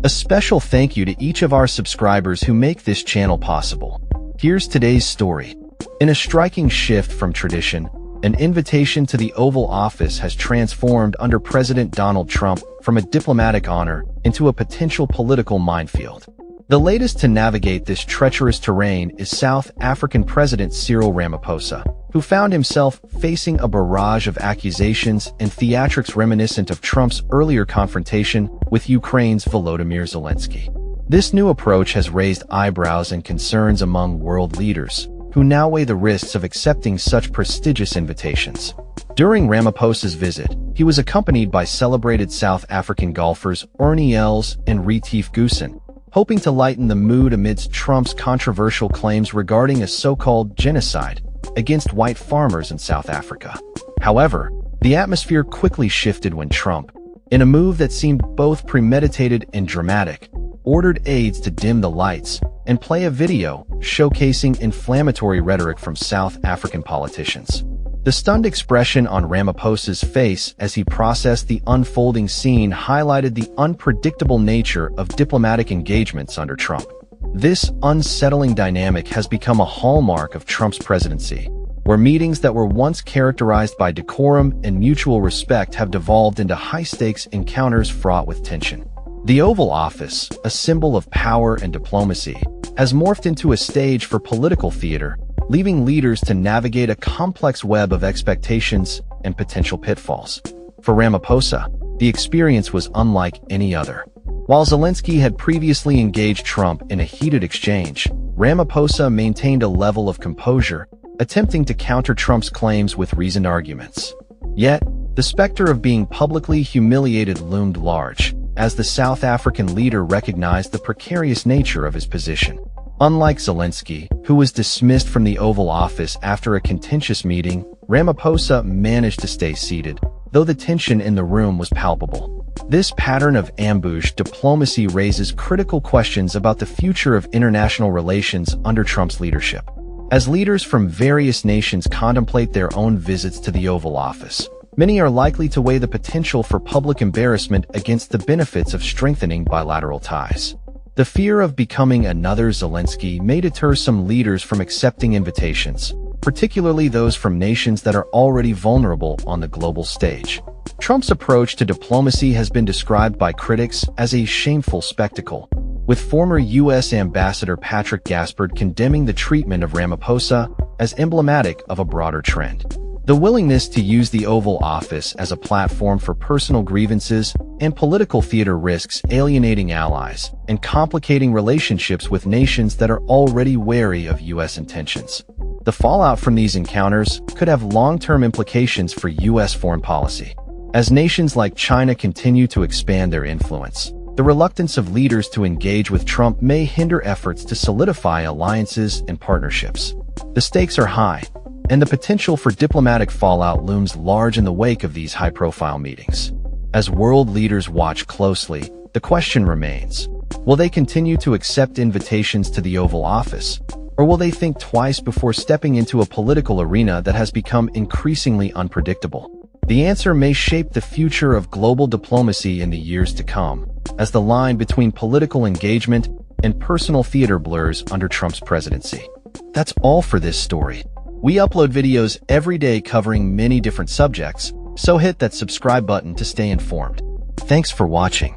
A special thank you to each of our subscribers who make this channel possible. Here's today's story. In a striking shift from tradition, an invitation to the Oval Office has transformed under President Donald Trump from a diplomatic honor into a potential political minefield. The latest to navigate this treacherous terrain is South African President Cyril Ramaphosa, who found himself facing a barrage of accusations and theatrics reminiscent of Trump's earlier confrontation with Ukraine's Volodymyr Zelensky. This new approach has raised eyebrows and concerns among world leaders, who now weigh the risks of accepting such prestigious invitations. During Ramaphosa's visit, he was accompanied by celebrated South African golfers Ernie Els and Retief Goosen, hoping to lighten the mood amidst Trump's controversial claims regarding a so-called genocide against white farmers in South Africa. However, the atmosphere quickly shifted when Trump, in a move that seemed both premeditated and dramatic, ordered aides to dim the lights and play a video showcasing inflammatory rhetoric from South African politicians. The stunned expression on Ramaphosa's face as he processed the unfolding scene highlighted the unpredictable nature of diplomatic engagements under Trump. This unsettling dynamic has become a hallmark of Trump's presidency, where meetings that were once characterized by decorum and mutual respect have devolved into high-stakes encounters fraught with tension. The Oval Office, a symbol of power and diplomacy, has morphed into a stage for political theater, leaving leaders to navigate a complex web of expectations and potential pitfalls. For Ramaphosa, the experience was unlike any other. While Zelensky had previously engaged Trump in a heated exchange, Ramaphosa maintained a level of composure, attempting to counter Trump's claims with reasoned arguments. Yet, the specter of being publicly humiliated loomed large, as the South African leader recognized the precarious nature of his position. Unlike Zelensky, who was dismissed from the Oval Office after a contentious meeting, Ramaphosa managed to stay seated, though the tension in the room was palpable. This pattern of ambush diplomacy raises critical questions about the future of international relations under Trump's leadership. As leaders from various nations contemplate their own visits to the Oval Office, many are likely to weigh the potential for public embarrassment against the benefits of strengthening bilateral ties. The fear of becoming another Zelensky may deter some leaders from accepting invitations, particularly those from nations that are already vulnerable on the global stage. Trump's approach to diplomacy has been described by critics as a shameful spectacle, with former U.S. Ambassador Patrick Gaspard condemning the treatment of Ramaphosa as emblematic of a broader trend. The willingness to use the Oval Office as a platform for personal grievances and political theater risks alienating allies and complicating relationships with nations that are already wary of U.S. intentions. The fallout from these encounters could have long-term implications for U.S. foreign policy. As nations like China continue to expand their influence, the reluctance of leaders to engage with Trump may hinder efforts to solidify alliances and partnerships. The stakes are high, and the potential for diplomatic fallout looms large in the wake of these high-profile meetings. As world leaders watch closely, the question remains: will they continue to accept invitations to the Oval Office, or will they think twice before stepping into a political arena that has become increasingly unpredictable? The answer may shape the future of global diplomacy in the years to come, as the line between political engagement and personal theater blurs under Trump's presidency. That's all for this story. We upload videos every day covering many different subjects, so hit that subscribe button to stay informed. Thanks for watching.